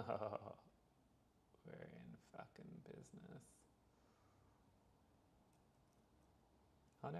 We're in fucking business. Oh no.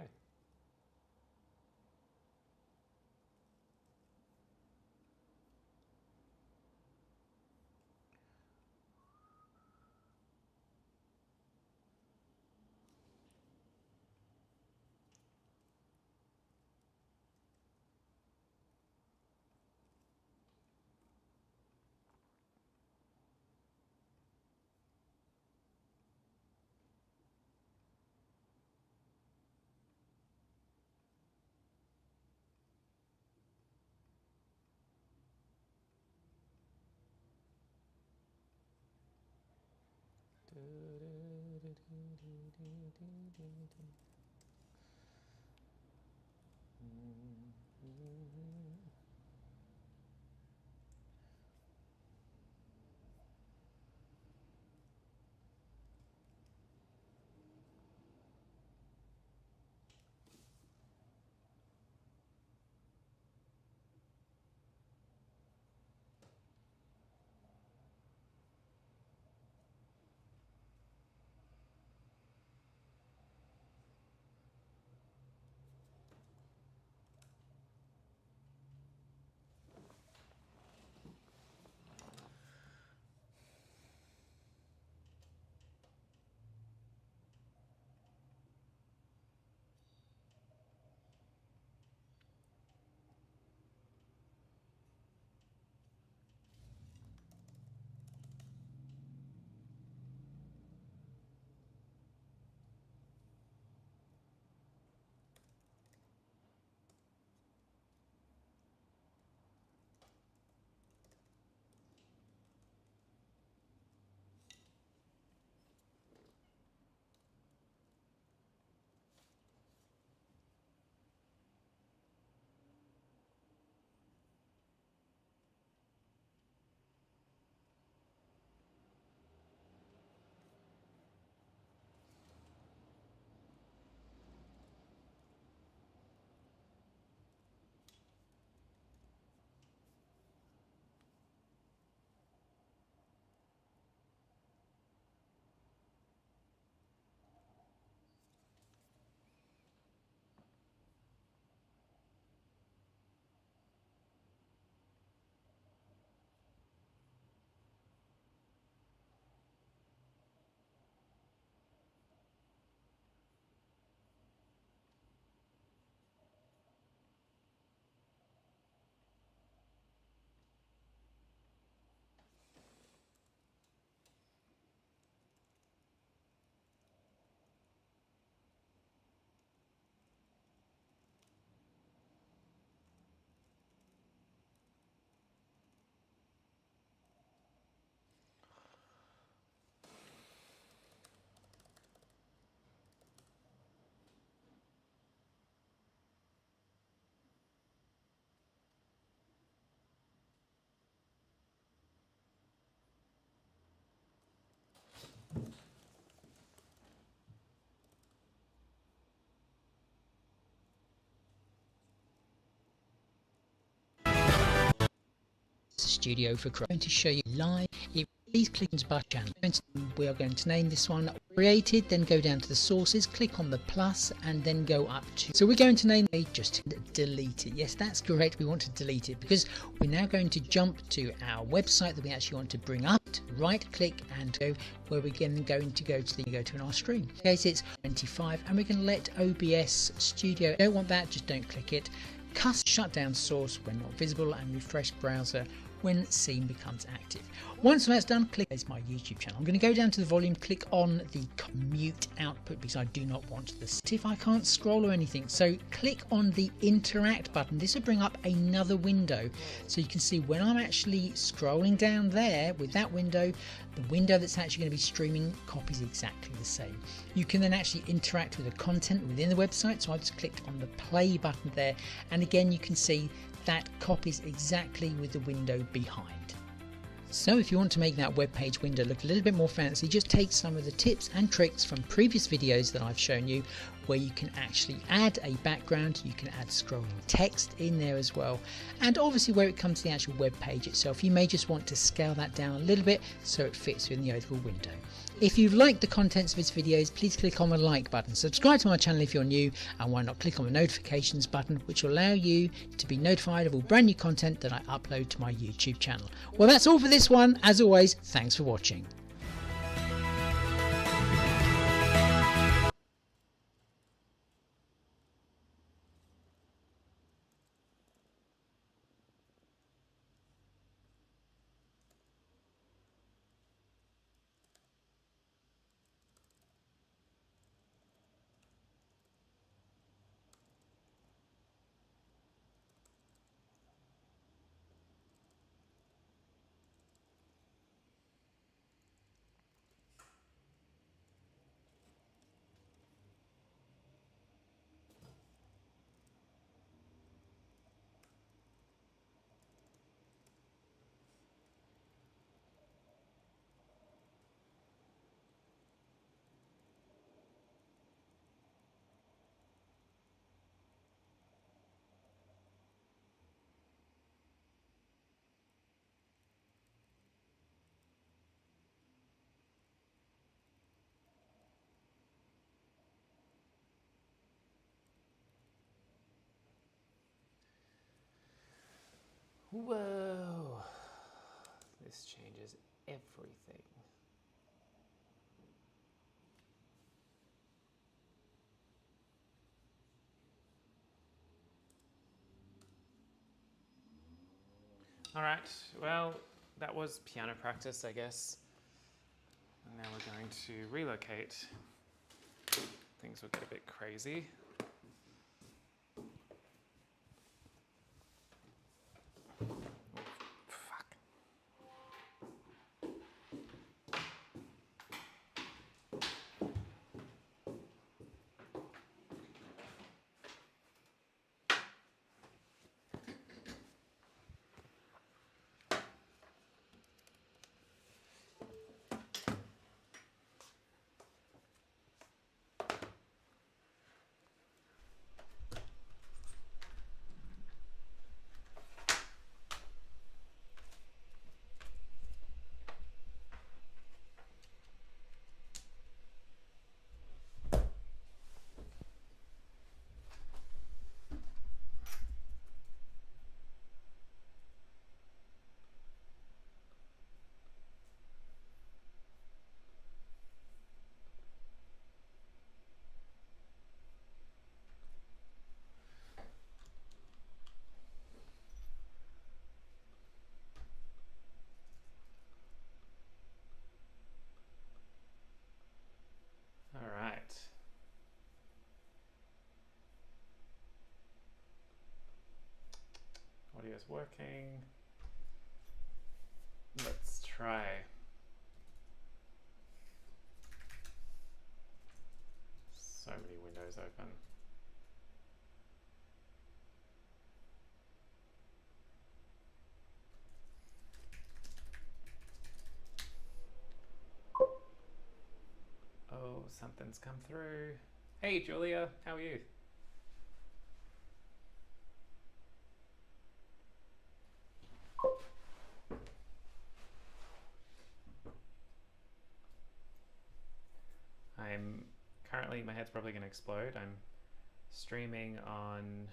Studio for Chrome. I'm going to show you live. Please click on the button. We are going to name this one created, then go down to the sources, click on the plus, and then go up to. So we're going to name it, just delete it. Yes, that's correct. We want to delete it because we're now going to jump to our website that we actually want to bring up. Right click and go where we're going to go to our stream. In case it's 25, and we can let OBS Studio. Don't want that, just don't click it. Shut down source when not visible, and refresh browser when scene becomes active. Once that's done, click as my YouTube channel. I'm going to go down to the volume, click on the mute output because I do not want this. If I can't scroll or anything, so click on the interact button. This will bring up another window, so you can see when I'm actually scrolling down there with that window, the window that's actually going to be streaming copies exactly the same. You can then actually interact with the content within the website, so I just clicked on the play button there, and again you can see that copies exactly with the window behind. So if you want to make that web page window look a little bit more fancy, just take some of the tips and tricks from previous videos that I've shown you, where you can actually add a background, you can add scrolling text in there as well, and obviously where it comes to the actual web page itself, you may just want to scale that down a little bit so it fits within the overall window. If you've liked the contents of these videos, please click on the like button, subscribe to my channel if you're new, and why not click on the notifications button, which will allow you to be notified of all brand new content that I upload to my YouTube channel. Well, that's all for this one. As always, thanks for watching. Whoa. This changes everything. All right, well, that was piano practice, I guess. And now we're going to relocate. Things will get a bit crazy. All right. Audio's working. Let's try. So many windows open. Oh, something's come through. Hey, Julia, how are you? I'm currently, my head's probably going to explode. I'm streaming on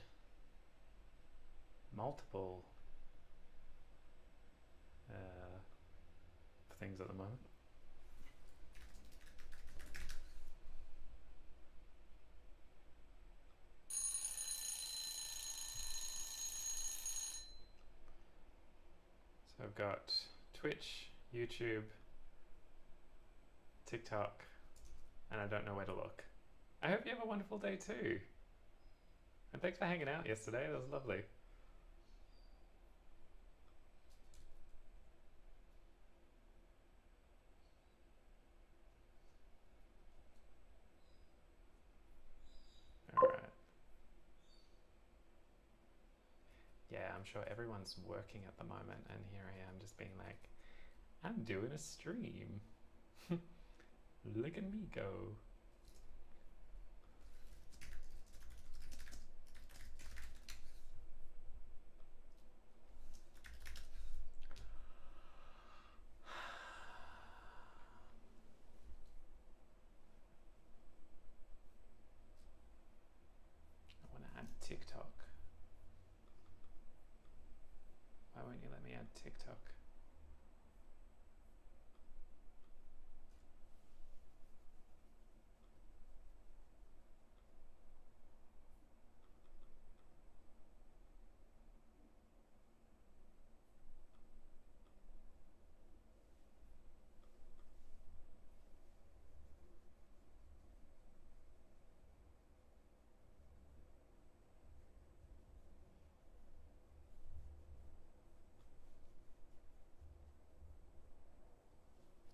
multiple things at the moment. So I've got Twitch, YouTube, TikTok, and I don't know where to look. I hope you have a wonderful day too. And thanks for hanging out yesterday, that was lovely. Alright. Yeah, I'm sure everyone's working at the moment, and here I am just being like, I'm doing a stream. Look at me go. I want to add TikTok. Why won't you let me add TikTok?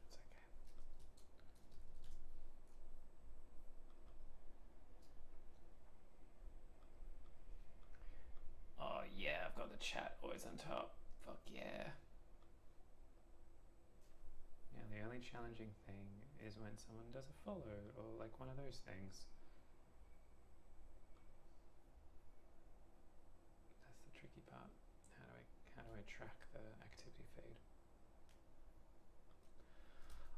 It's okay. Oh yeah, I've got the chat always on top. Fuck yeah. Yeah, the only challenging thing is when someone does a follow or like one of those things. That's the tricky part. How do I track the activity feed?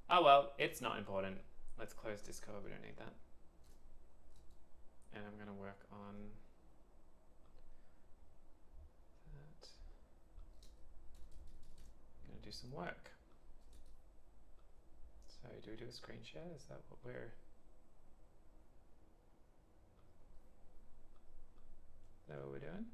Oh well, it's not important. Let's close Discord, we don't need that. And I'm gonna work on that. I'm gonna do some work. So do we do a screen share? Is that what we're... Is that what we're doing?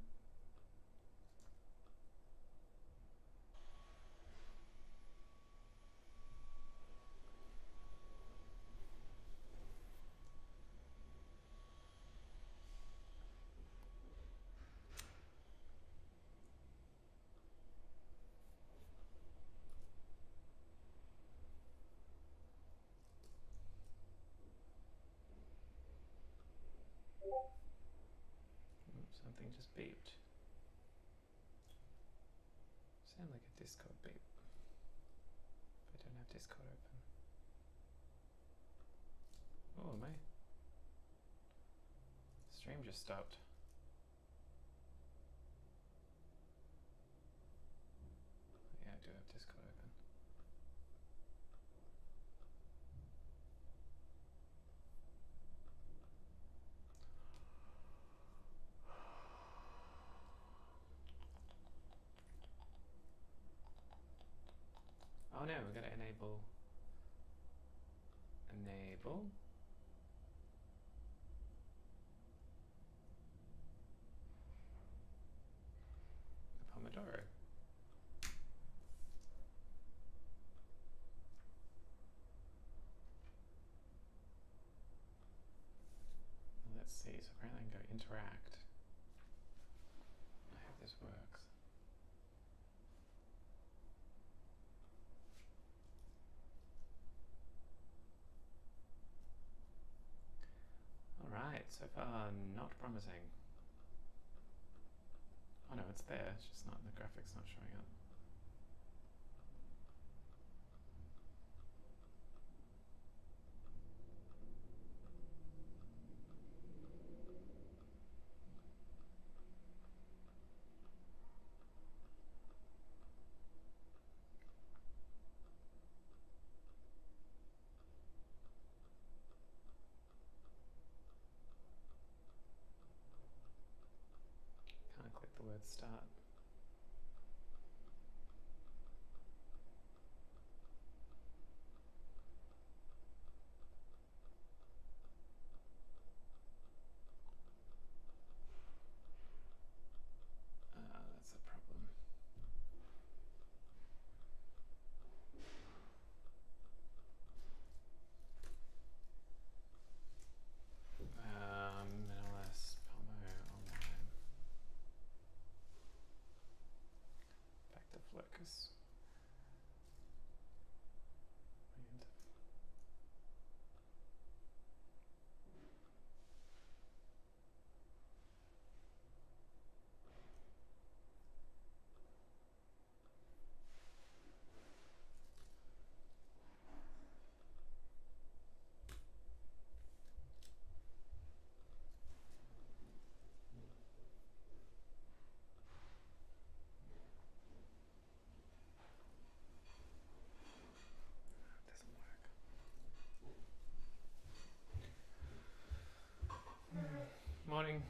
Oops, something just beeped. Sound like a Discord beep. I don't have Discord open. Oh, my stream just stopped. Yeah, I do have Discord open. Oh no, we gotta enable the Pomodoro. Let's see, so apparently I can go interact. I hope this works. Alright, so far not promising. Oh no, it's there, it's just not, the graphics not showing up. Can't click the word start. That's a problem. Minimalist Pomo online. Morning.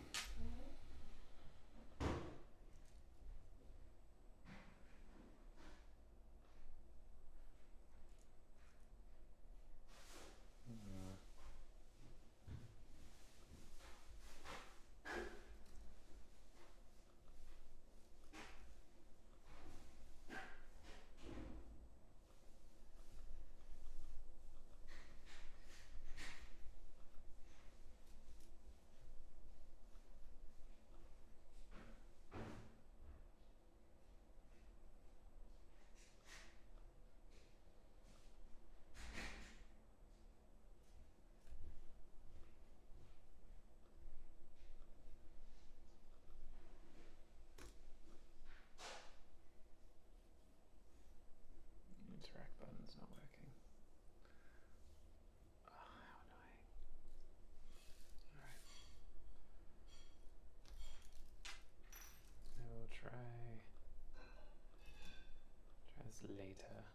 Interact button's not working. Oh, how annoying. Alright. We'll try this later.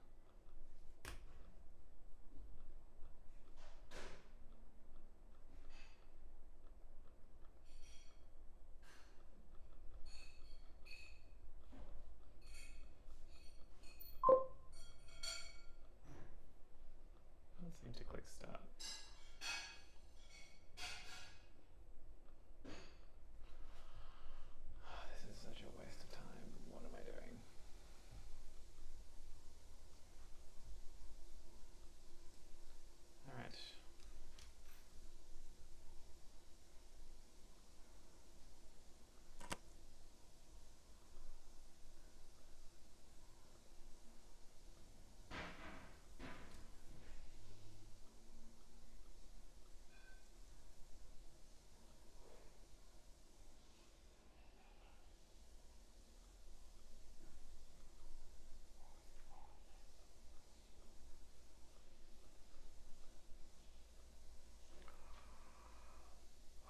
Doesn't seem to click start. This is such a waste of time. What am I doing? Alright.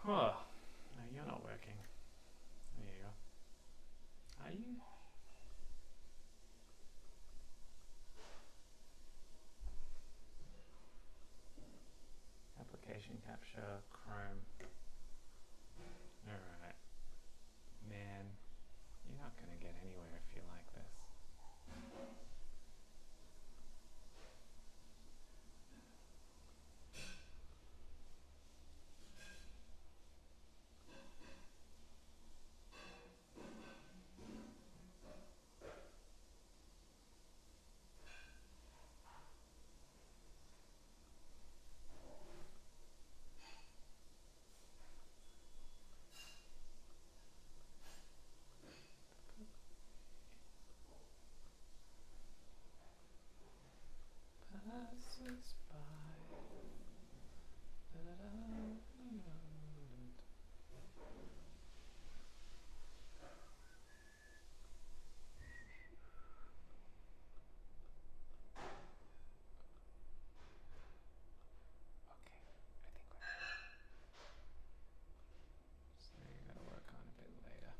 Oh, no, you're not working. There you go. Are you? Application capture, Chrome. Alright. Man, you're not going to get anywhere if you like this. Passes by. Okay, I think we're so you gotta work on a bit later.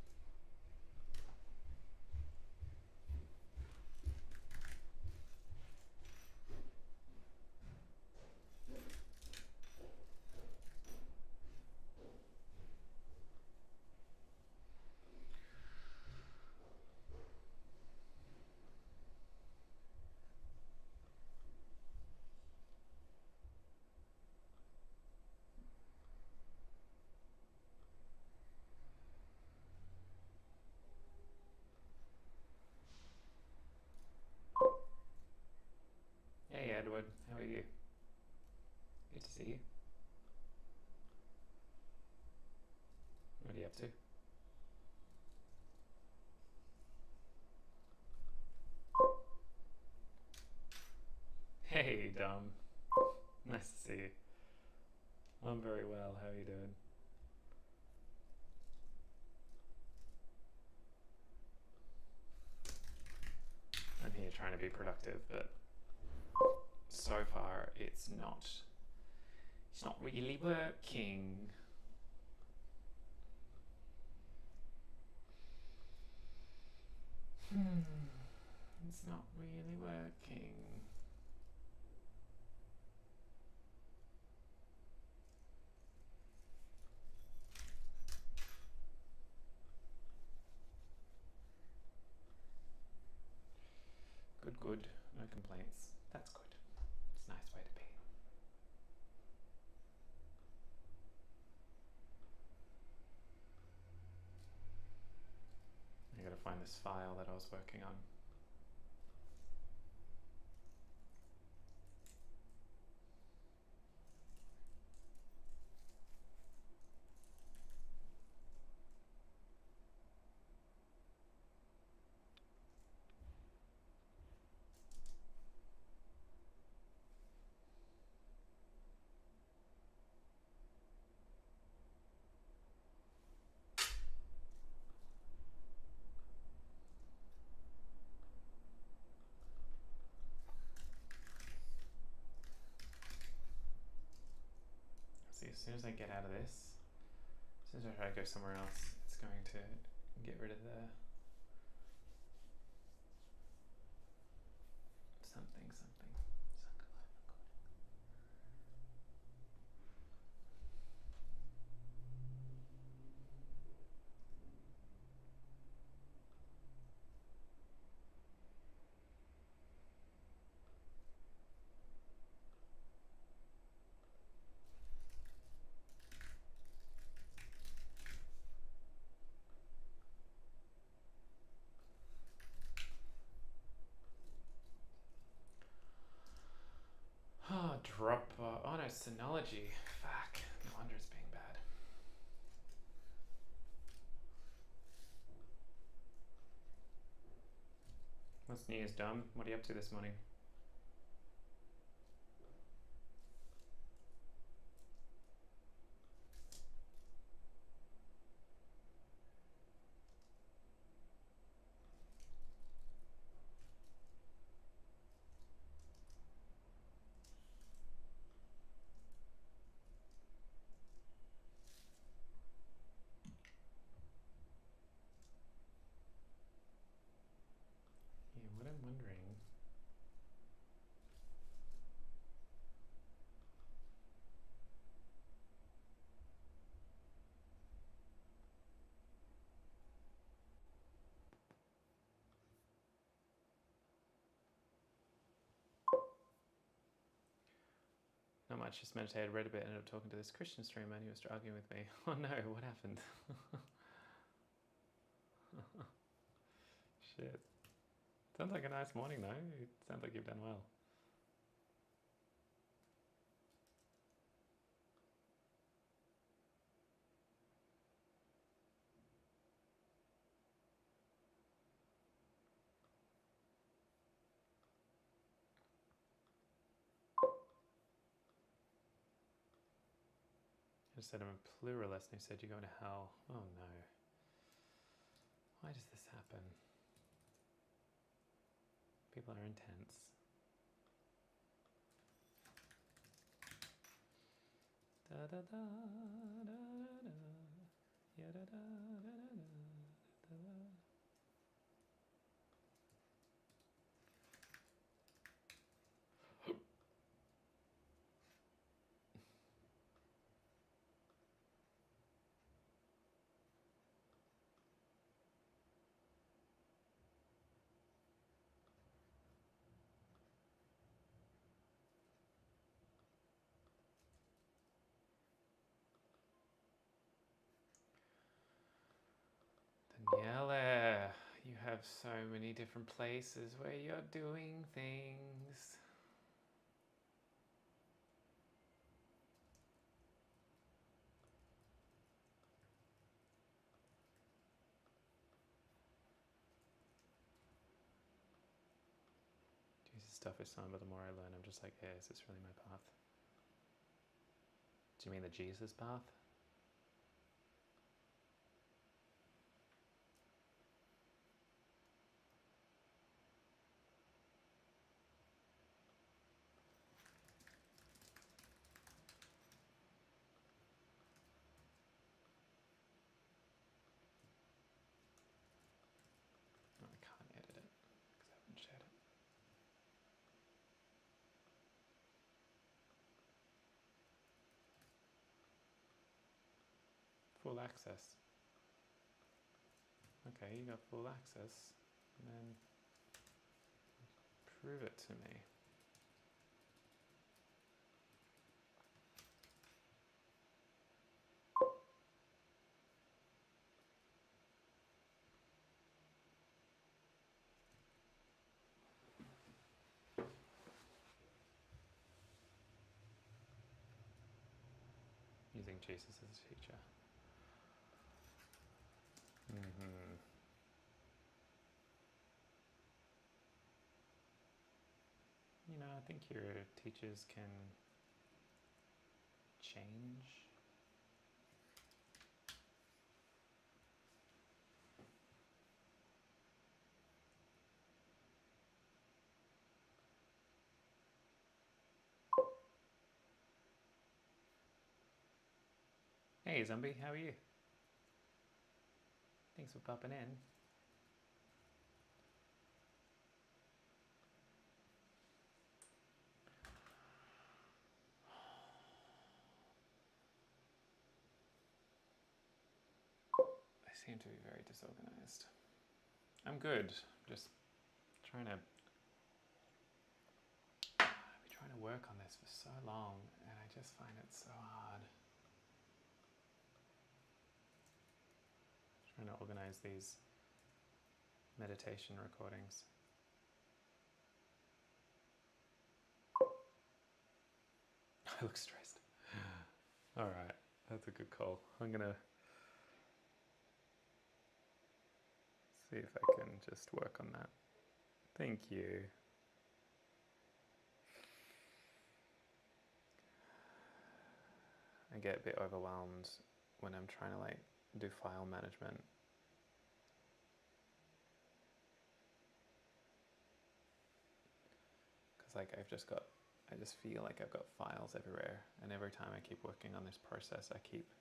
Hey Edward, how are you? Good to see you. What are you up to? Hey Dom, nice to see you. I'm very well, how are you doing? I'm here trying to be productive, but so far it's not really working. It's not really working. this file that I was working on. See, as soon as I get out of this, as soon as I try to go somewhere else, it's going to get rid of the something. Oh, drop. Oh no, Synology. Fuck. No wonder it's being bad. What's news, Dom? What are you up to this morning? Yeah, what I'm wondering. Not much, just meditated, read a bit, ended up talking to this Christian streamer and he was arguing with me. Oh no, what happened? Shit. Sounds like a nice morning though. It sounds like you've done well. I just said I'm a pluralist and he said you're going to hell. Oh no. Why does this happen? People are intense. Da da da da da da. Yeah da da da da da da. Daniela, you have so many different places where you're doing things. Jesus, stuff is fun, but the more I learn, I'm just like, hey, is this really my path? Do you mean the Jesus path? No, I can't edit it because I haven't shared it. Full access. Okay, you got full access. And then prove it to me. having Jesus as a teacher. You know, I think your teachers can change. Hey Zombie, how are you? Thanks for popping in. I seem to be very disorganized. I'm good. Just trying to work on this for so long, and I just find it so hard. Trying to organize these meditation recordings. I look stressed. All right, that's a good call. I'm gonna see if I can just work on that. Thank you. I get a bit overwhelmed when I'm trying to like do file management. Because like I just feel like I've got files everywhere, and every time I keep working on this process, I keep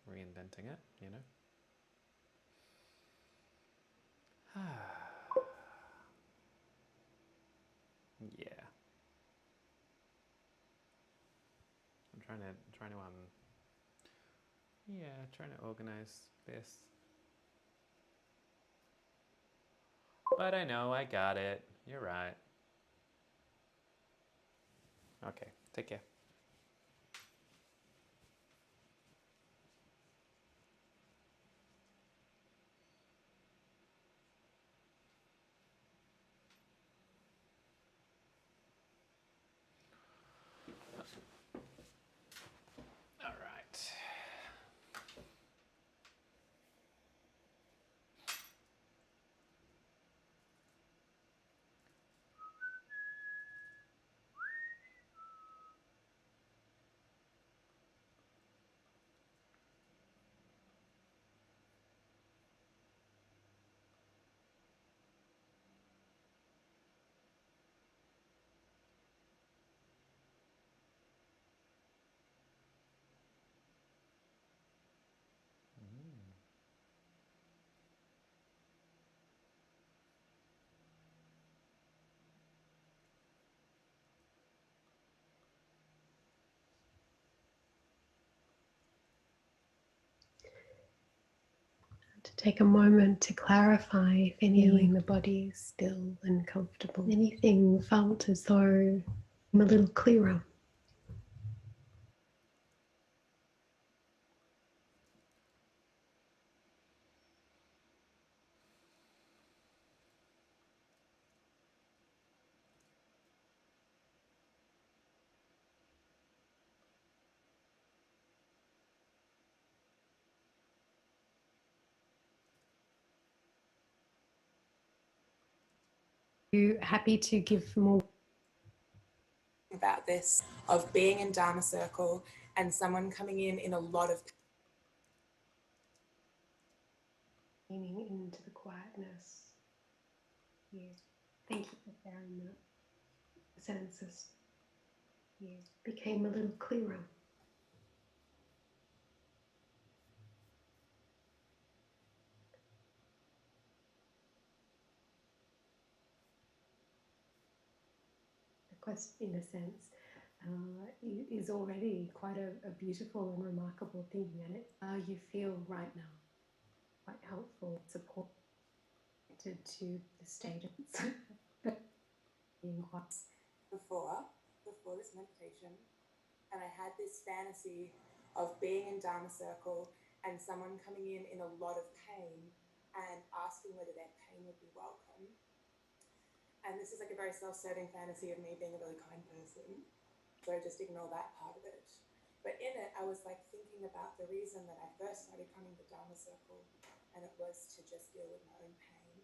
reinventing it, you know? Yeah. I'm trying to trying to organize this. But I know I got it. You're right. Okay, take care. All right. To take a moment to clarify if feeling the body is still and comfortable. Anything felt as though I'm a little clearer. You happy to give more about this of being in Dharma circle and someone coming in a lot of meaning into the quietness? Yeah. Thank you for sharing that. The senses became a little clearer. The question, in a sense, is already quite a beautiful and remarkable thing, and it's how you feel right now. Quite helpful, support to the state of being quite before this meditation, and I had this fantasy of being in Dharma circle and someone coming in a lot of pain and asking whether their pain would be welcome. And this is like a very self-serving fantasy of me being a really kind person. So just ignore that part of it. But in it, I was like thinking about the reason that I first started coming to Dharma Circle, and it was to just deal with my own pain.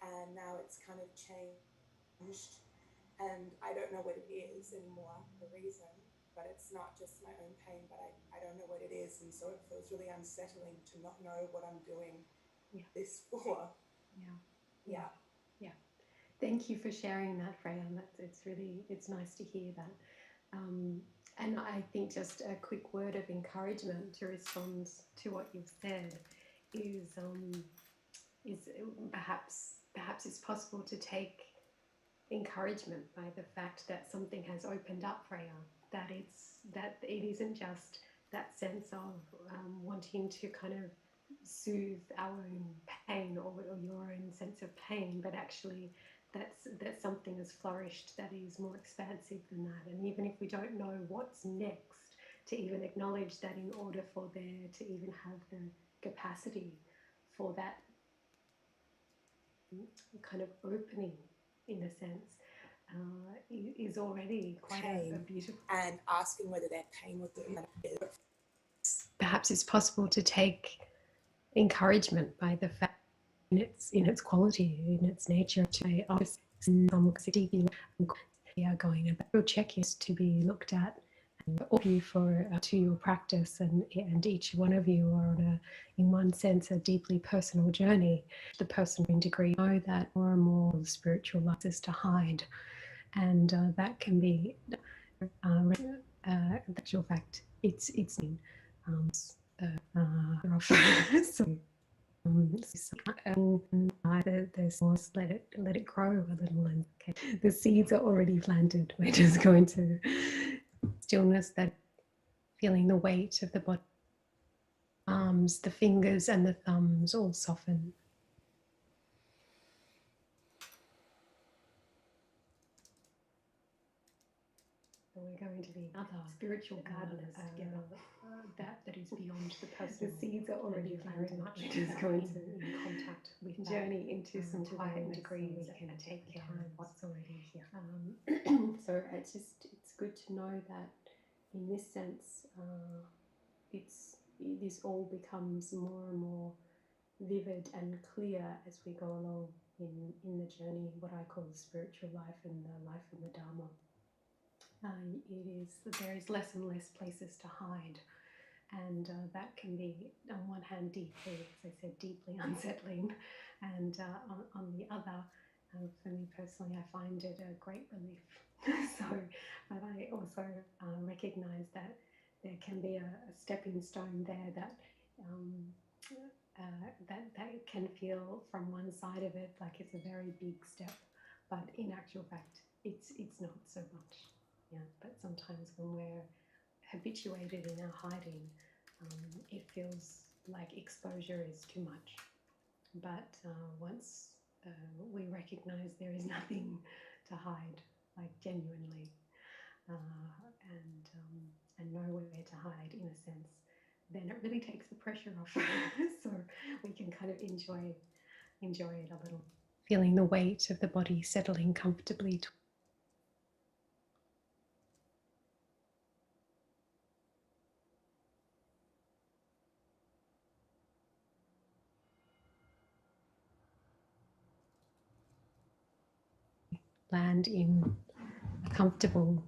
And now it's kind of changed, and I don't know what it is anymore, the reason, but it's not just my own pain, but I don't know what it is. And so it feels really unsettling to not know what I'm doing Yeah. this for. Yeah. Yeah. Yeah. Thank you for sharing that, Freya. It's nice to hear that. And I think just a quick word of encouragement to respond to what you've said is perhaps it's possible to take encouragement by the fact that something has opened up, Freya. That it isn't just that sense of wanting to kind of soothe our own pain or your own sense of pain, but actually that something has flourished that is more expansive than that. And even if we don't know what's next, to even acknowledge that in order for there to even have the capacity for that kind of opening, in a sense, is already quite a beautiful. And asking whether their pain would do that. Perhaps it's possible to take encouragement by the fact in its quality, in its nature, to we are going about your checklist to be looked at, and all of you for to your practice, and each one of you are on in one sense a deeply personal journey. The personal degree know that more and more spiritual life is to hide, and that can be actual fact. It's so there's more, let it grow a little, and okay, the seeds are already planted. We're just going to stillness, that feeling the weight of the body, arms, the fingers and the thumbs all soften. We're going to be other spiritual gardeners together. That is beyond the personal. The seeds are already very much. We're just going to in contact with journey into some quiet degrees. We can take care of what's already here. So it's good to know that in this sense, this all becomes more and more vivid and clear as we go along in the journey, what I call the spiritual life and the life in the Dharma. There is less and less places to hide, and that can be on one hand deeply, as I said, deeply unsettling, and on the other, for me personally, I find it a great relief. So, but I also recognise that there can be a stepping stone there that that can feel from one side of it like it's a very big step, but in actual fact, it's not so much. Yeah, but sometimes when we're habituated in our hiding, it feels like exposure is too much. But once we recognize there is nothing to hide, like genuinely, and nowhere to hide in a sense, then it really takes the pressure off. So we can kind of enjoy it a little. Feeling the weight of the body settling comfortably. Land in a comfortable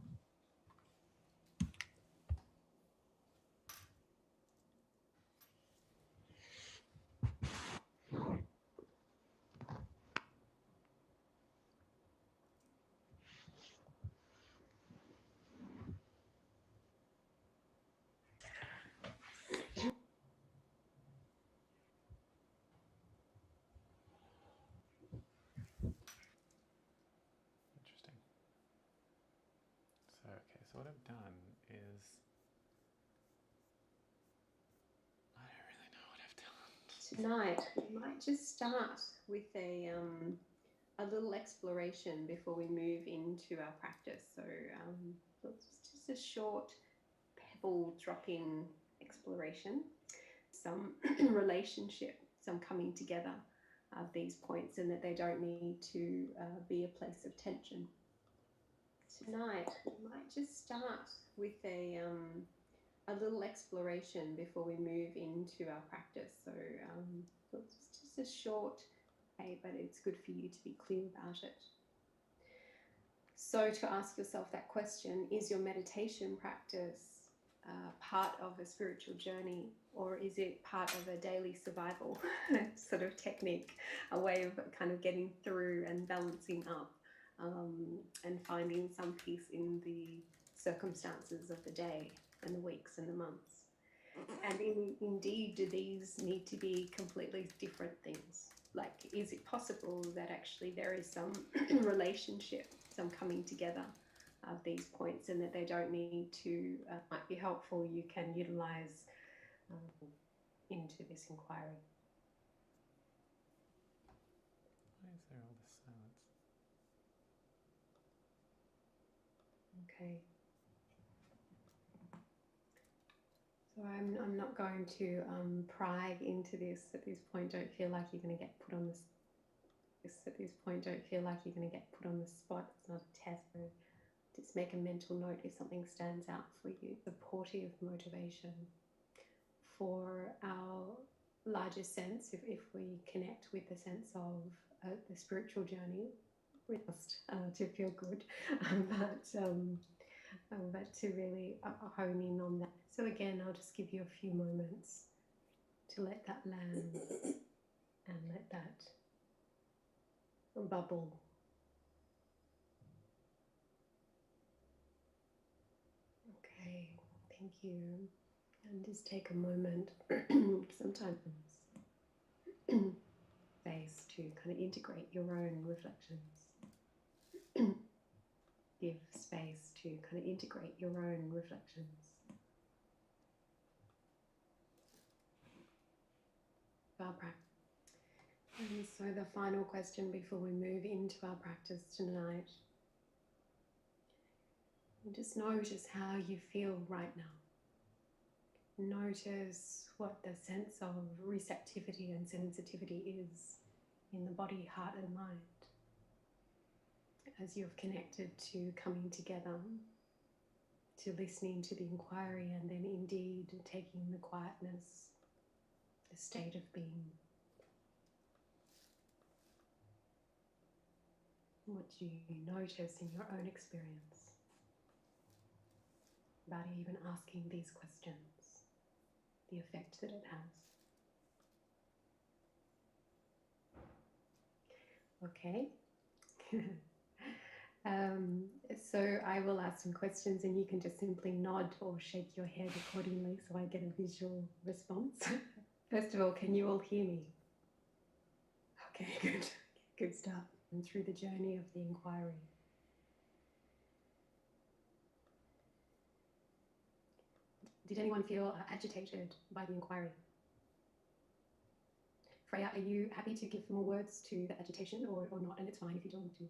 Interesting. So what I've done is, I don't really know what I've done. Tonight, we might just start with a little exploration before we move into our practice. So it's just a short pebble drop-in exploration, some relationship, some coming together of these points, and that they don't need to be a place of tension. Tonight, we might just start with a little exploration before we move into our practice. So it's just a short, but it's good for you to be clear about it. So to ask yourself that question, is your meditation practice part of a spiritual journey, or is it part of a daily survival sort of technique, a way of kind of getting through and balancing up and finding some peace in the circumstances of the day and the weeks and the months? And indeed, do these need to be completely different things? Like, is it possible that actually there is some relationship, some coming together of these points, and that they don't need to, might be helpful, you can utilize into this inquiry? Why is there all this silence? Okay. So I'm not going to pry into this at this point. Don't feel like you're going to get put on this. At this point, don't feel like you're going to get put on the spot. It's not a test. So just make a mental note if something stands out for you. Supportive motivation for our larger sense, if we connect with the sense of the spiritual journey, we must to feel good, but to really hone in on that. So again, I'll just give you a few moments to let that land and let that bubble. Okay, thank you. And just take a moment, sometimes space to kind of integrate your own reflections. Give space to kind of integrate your own reflections. Our practice. And so the final question before we move into our practice tonight. Just notice how you feel right now. Notice what the sense of receptivity and sensitivity is in the body, heart and mind, as you've connected to coming together, to listening to the inquiry, and then indeed taking the quietness, the state of being. What do you notice in your own experience about even asking these questions, the effect that it has? Okay. So I will ask some questions and you can just simply nod or shake your head accordingly so I get a visual response. First of all, can you all hear me? Okay, good. Good start. And through the journey of the inquiry. Did anyone feel agitated by the inquiry? Freya, are you happy to give more words to the agitation or not? And it's fine if you don't want to.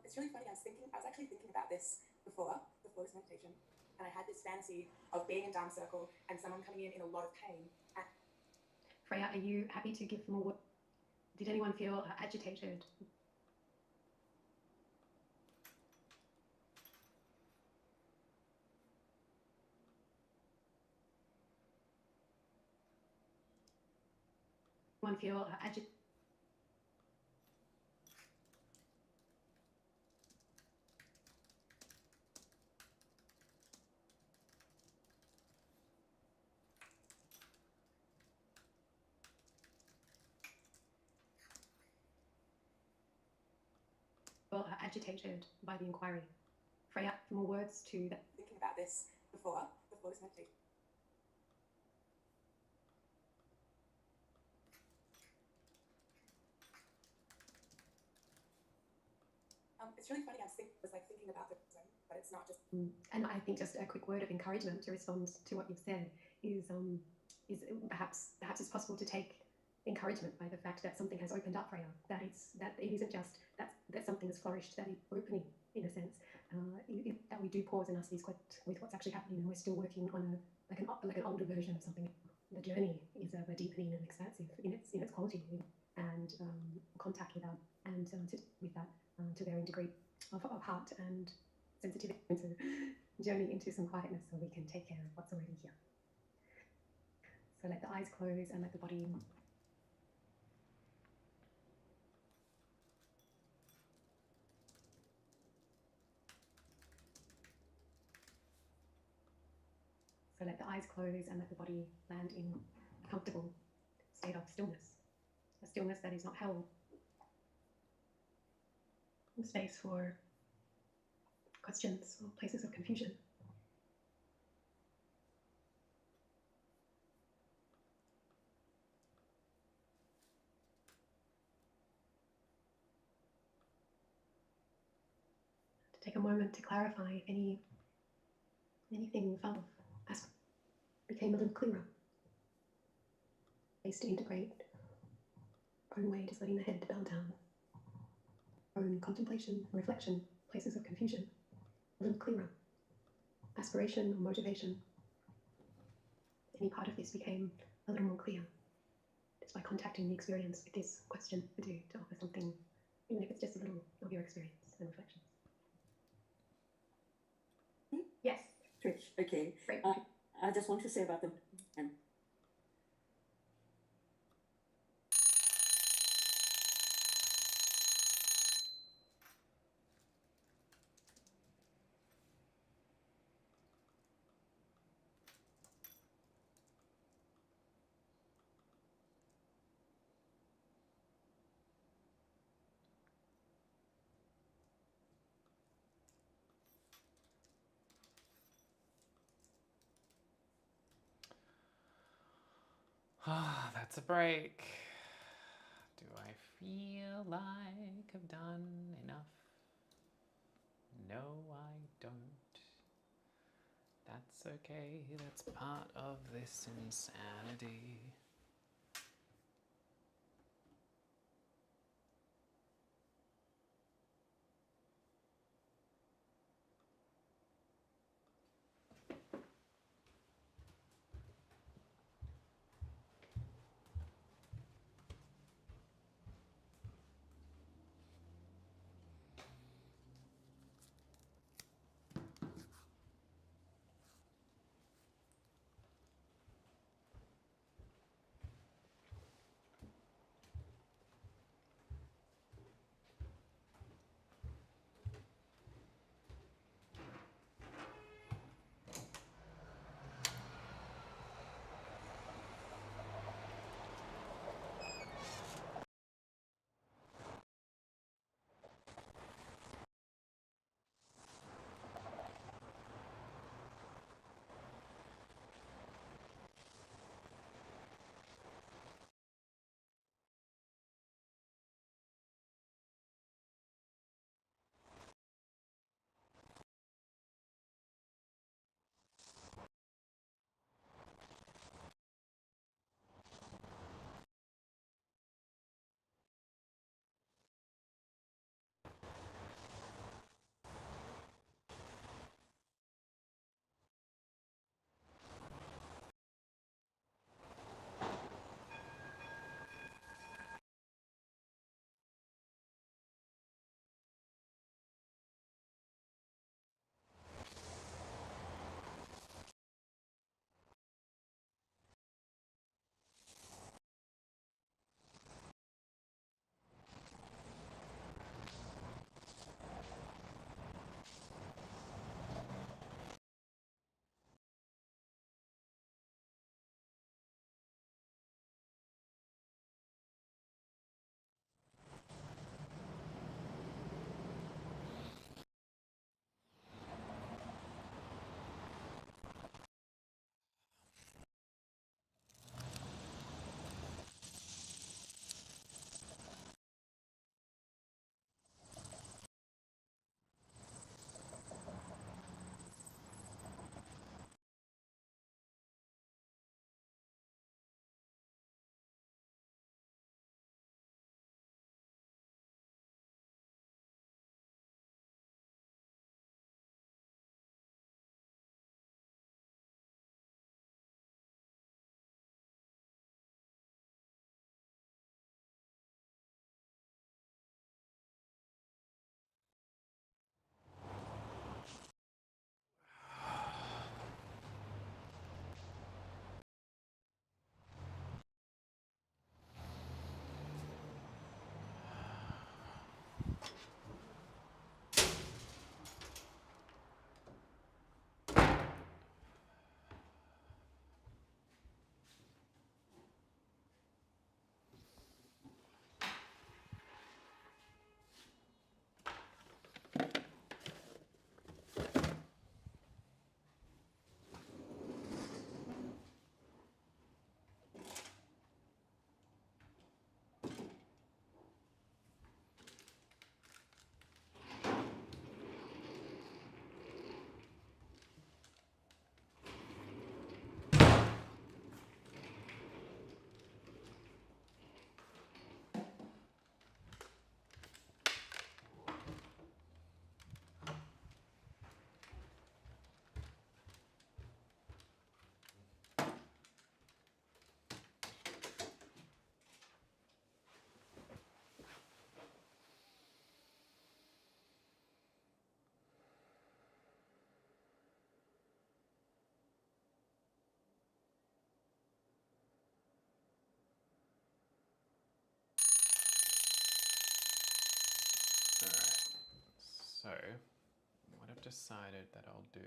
It's really funny. I was actually thinking about this before this meditation, and I had this fantasy of being in Dharma circle and someone coming in a lot of pain. Freya, are you happy to give more words? Did anyone feel agitated? Anyone feel agitated? Agitated by the inquiry. Freya, more words to that. Thinking about this before this meditation. It's really funny. I was thinking about this, but it's not just. And I think just a quick word of encouragement to respond to what you've said is perhaps it's possible to take encouragement by the fact that something has opened up, Freya. That it isn't just that something has flourished, that is opening in a sense. That we do pause and ask these questions with what's actually happening, and we're still working on an older version of something. The journey is a deepening and expansive in its quality and contact with that, and with that to varying degree of heart and sensitivity, and to journey into some quietness so we can take care of what's already here. So let the eyes close and let the body land in a comfortable state of stillness. A stillness that is not held in space for questions or places of confusion. To take a moment to clarify if anything you felt became a little clearer. Ways to integrate, own way, just letting the head bow down. Own contemplation, reflection, places of confusion, a little clearer. Aspiration or motivation. Any part of this became a little more clear. Just by contacting the experience with this question to offer something, even if it's just a little of your experience and reflections. Yes. Trish, okay. Great. I just want to say about the and Ah, that's a break. Do I feel like I've done enough? No, I don't. That's okay, that's part of this insanity. decided that I'll do.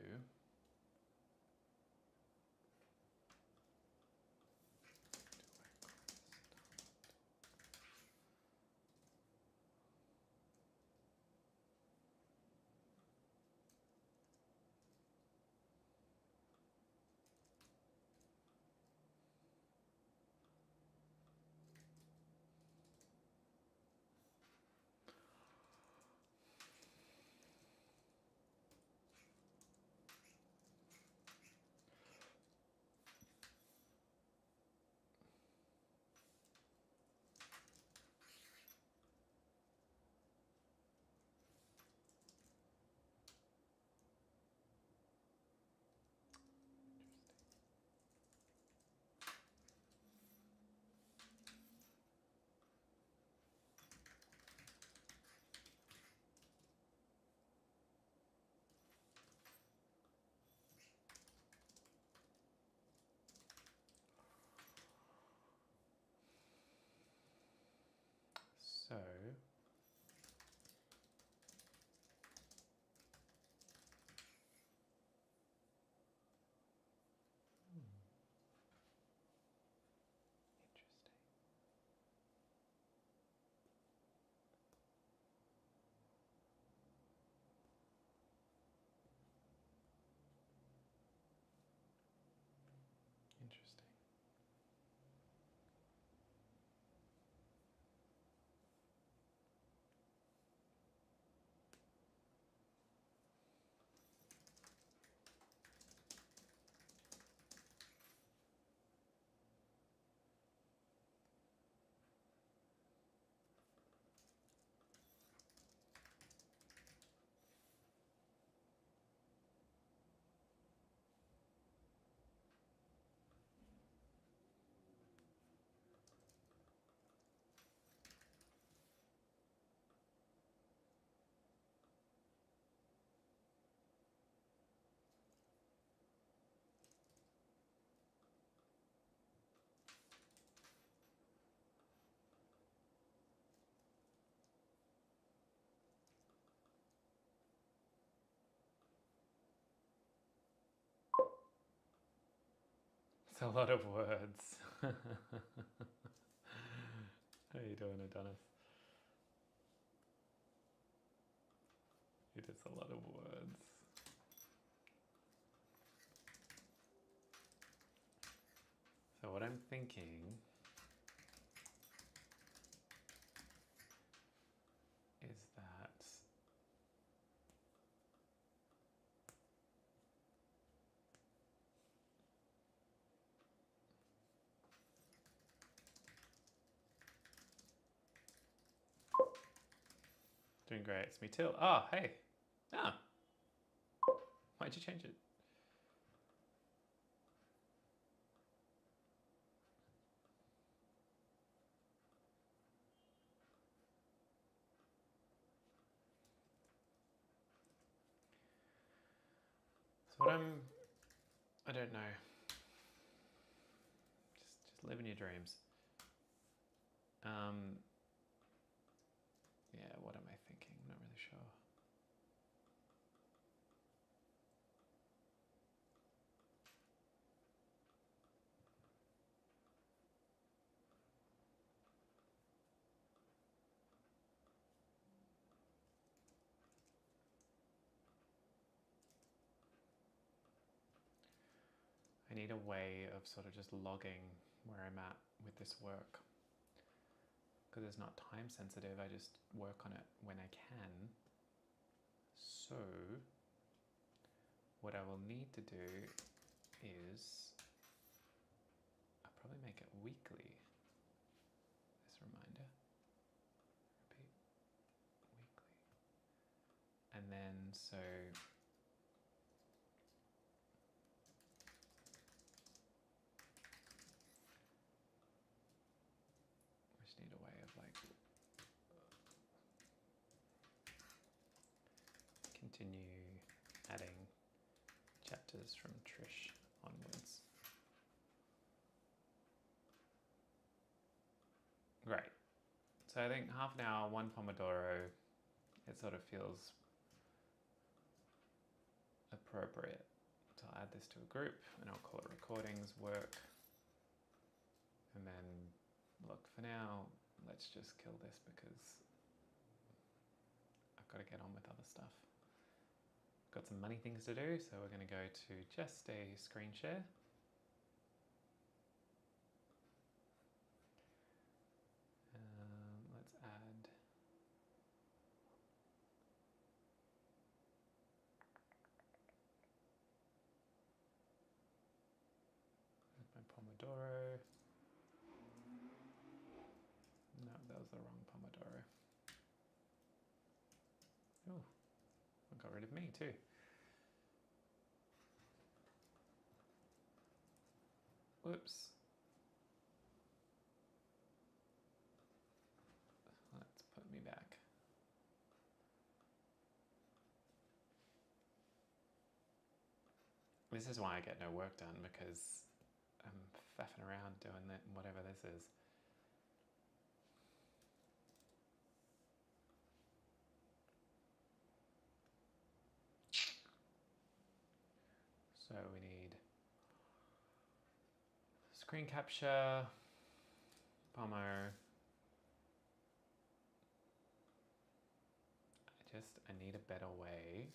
So interesting. Interesting. It's a lot of words. How you doing, Adonis? It is a lot of words. So what I'm thinking is that doing great. It's me too. Oh, hey. Ah. Why'd you change it? So what I don't know. Just living your dreams. Yeah, what am I thinking? Not really sure. I need a way of sort of just logging where I'm at with this work. Because it's not time sensitive, I just work on it when I can. So, what I will need to do is, I'll probably make it weekly, this reminder. Repeat, weekly. And then, so, I just need a way of like, continue adding chapters from Trish onwards. Great. So I think half an hour, one Pomodoro, it sort of feels appropriate. So I'll add this to a group and I'll call it recordings work. And then look, for now, let's just kill this because I've got to get on with other stuff. Got some money things to do, so we're going to go to just a screen share. Let's add my Pomodoro. No, that was the wrong Pomodoro. Oh, I got rid of me too. Whoops. Let's put me back. This is why I get no work done, because I'm faffing around doing that, whatever this is. So we need screen capture, Pomo. I need a better way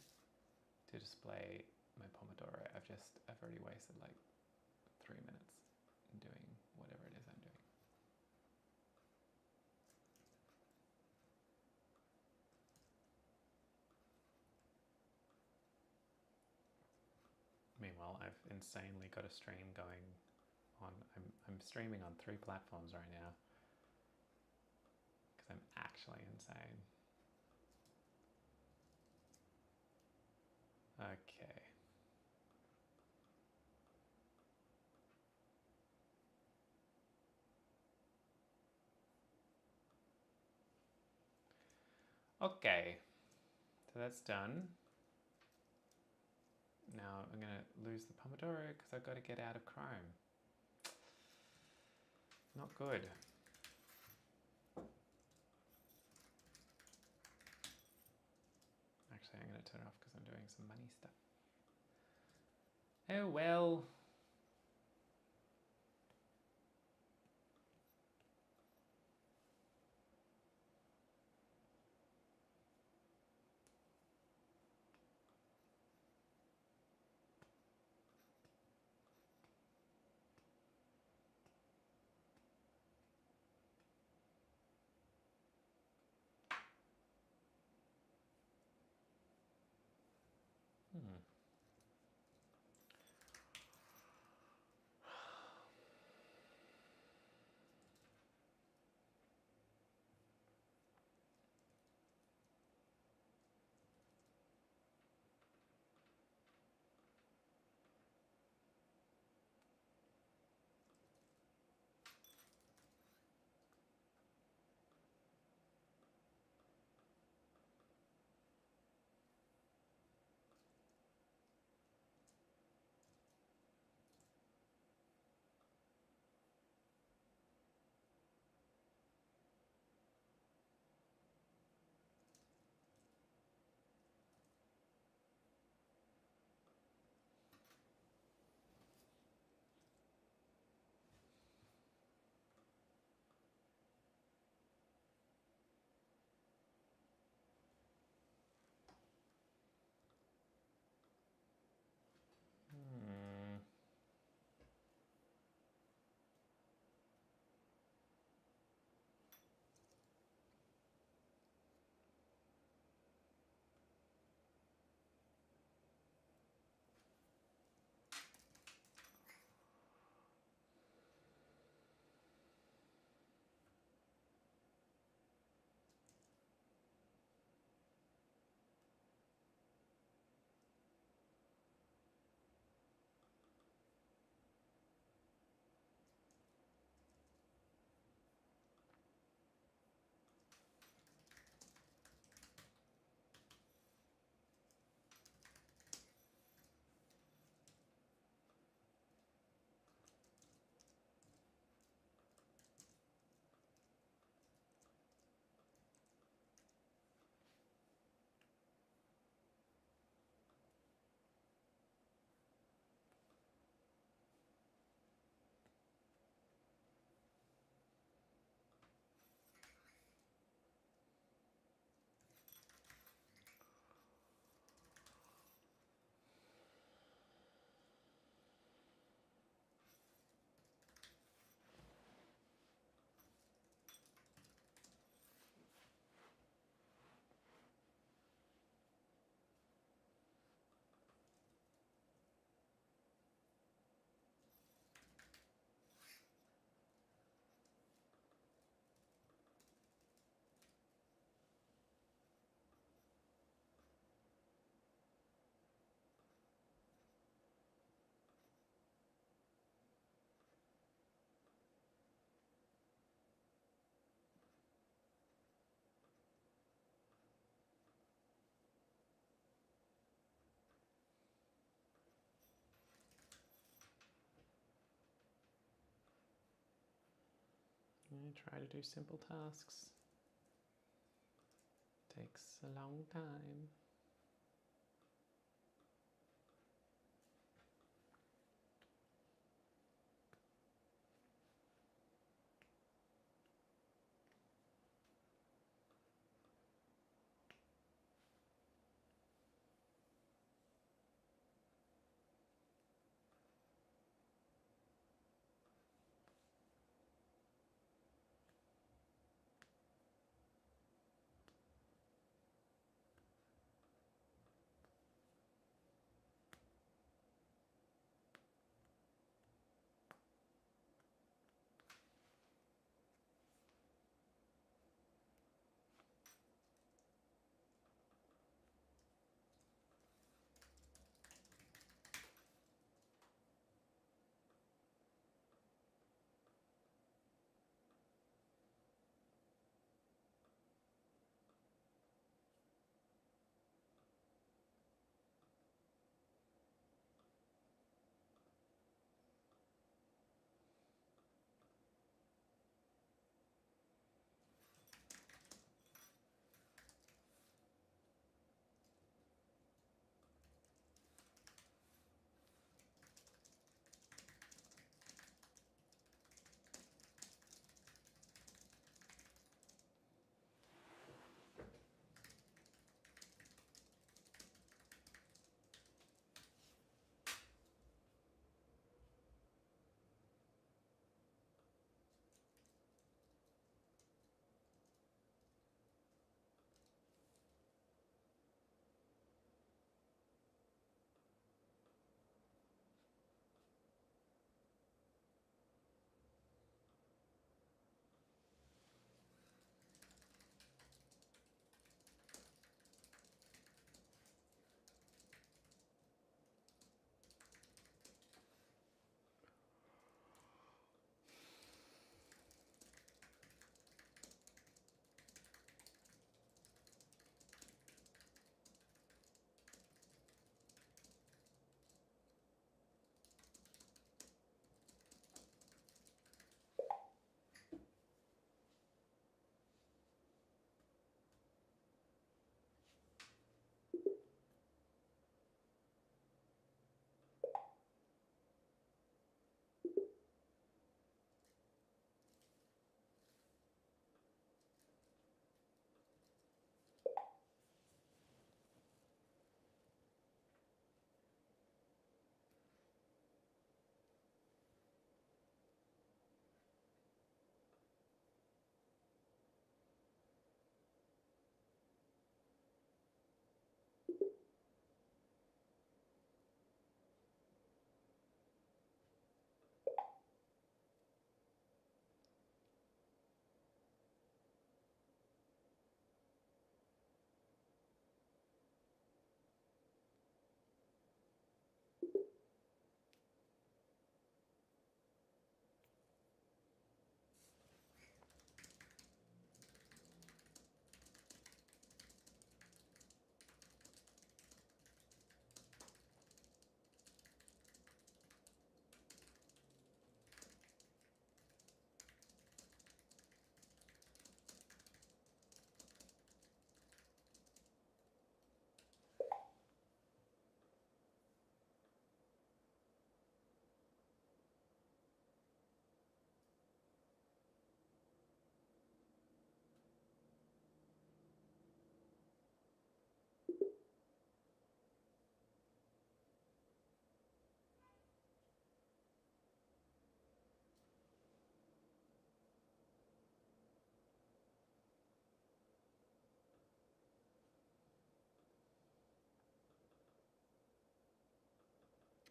to display my Pomodoro. I've already wasted like 3 minutes doing whatever it is I'm doing. Meanwhile, I've insanely got a stream going on. I'm streaming on 3 platforms right now because I'm actually insane. Okay. Okay, so that's done. Now I'm gonna lose the Pomodoro because I've got to get out of Chrome. Not good. Actually, I'm gonna turn it off because I'm doing some money stuff. Oh well. try to do simple tasks. Takes a long time.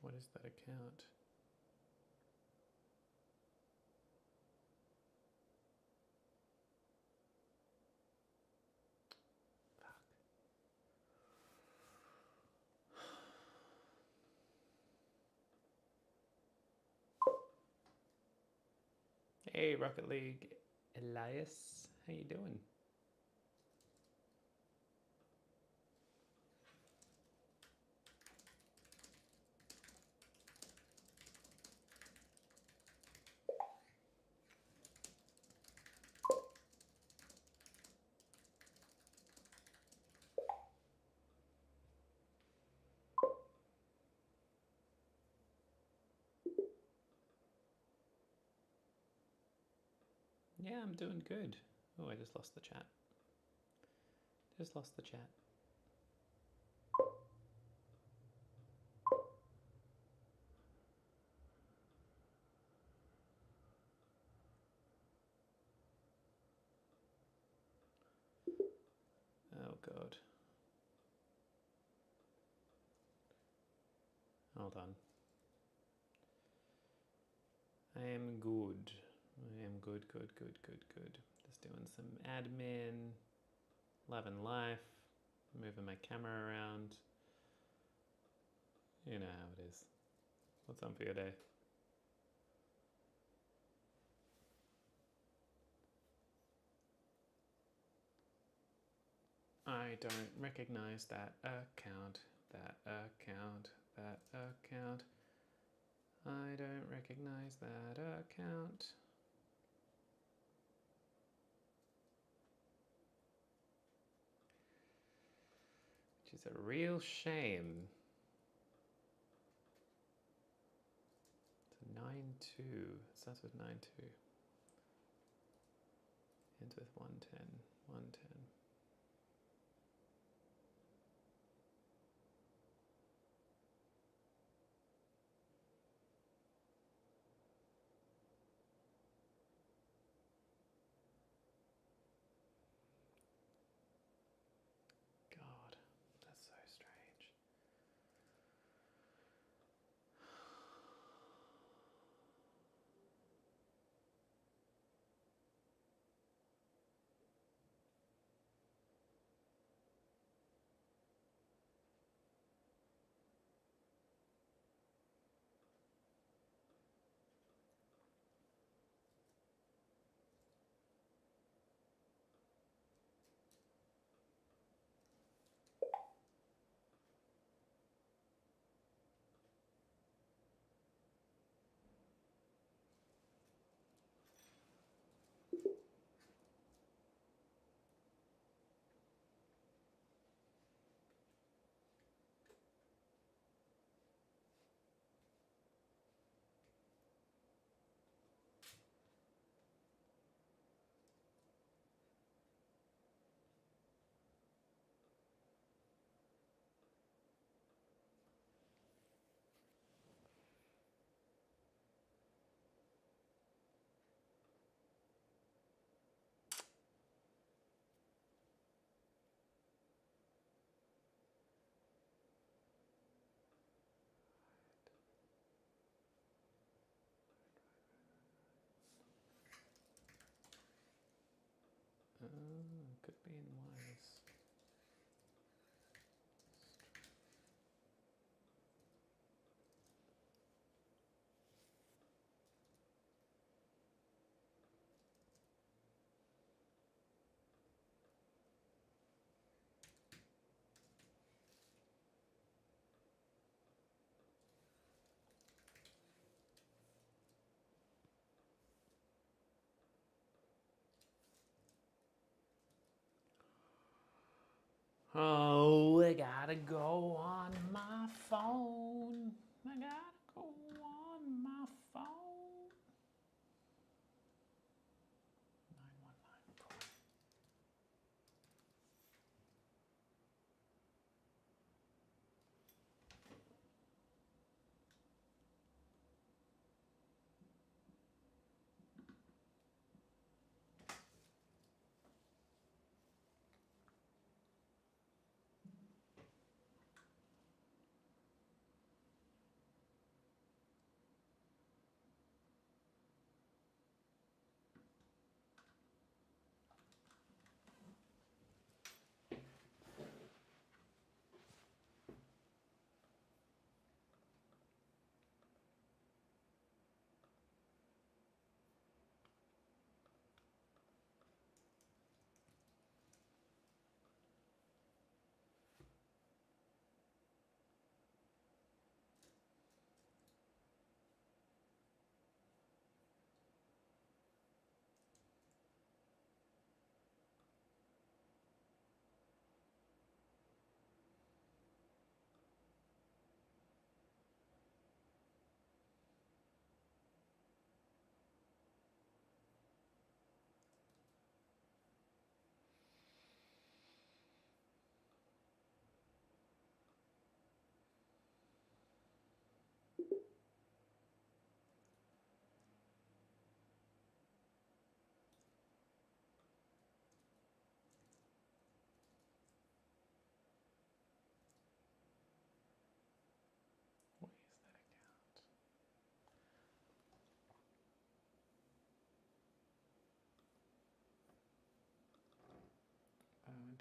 What is that account? Hey, Rocket League Elias, how you doing? Yeah, I'm doing good. Oh, I just lost the chat. Just lost the chat. Oh god. Hold on. I am good. I am good. Just doing some admin, loving life, moving my camera around. You know how it is. What's on for your day? I don't recognize that account. That account. That account. I don't recognize that account. Which is a real shame. It's 9-2. It starts with 9-2. Ends with 110. 110. God, that's so strange. Could be in wires. Oh, I gotta go on my phone. I gotta go on my phone. 919 Pro.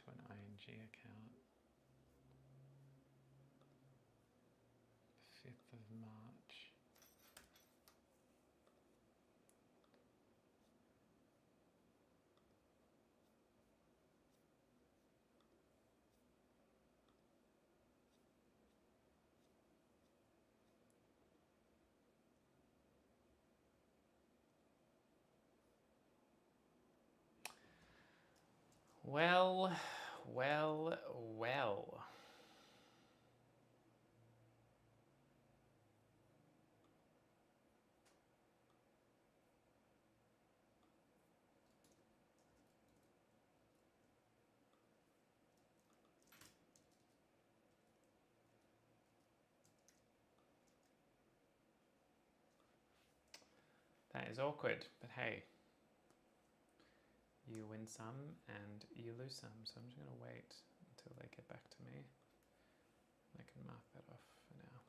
into an ING account. 5th of March. Well, well, well. That is awkward, but hey, you win some and you lose some, so I'm just going to wait until they get back to me. I can mark that off for now.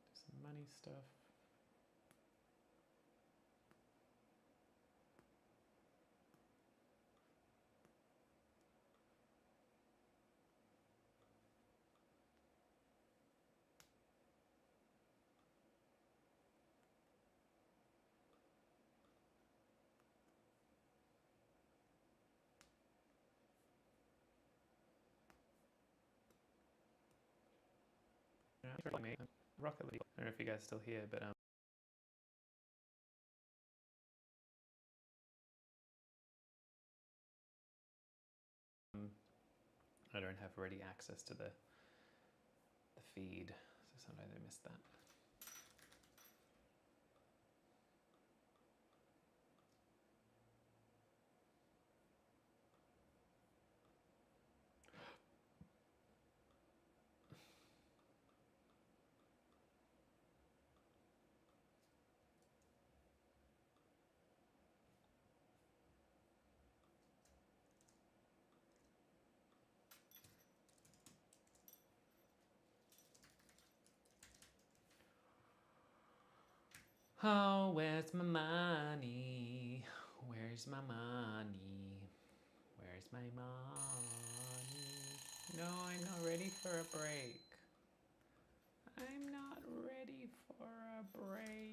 Do some money stuff. Me. Rocket League. I don't know if you guys are still here, but I don't have ready access to the feed, so sometimes I miss that. Oh, where's my money? Where's my money? Where's my money? No, I'm not ready for a break. I'm not ready for a break.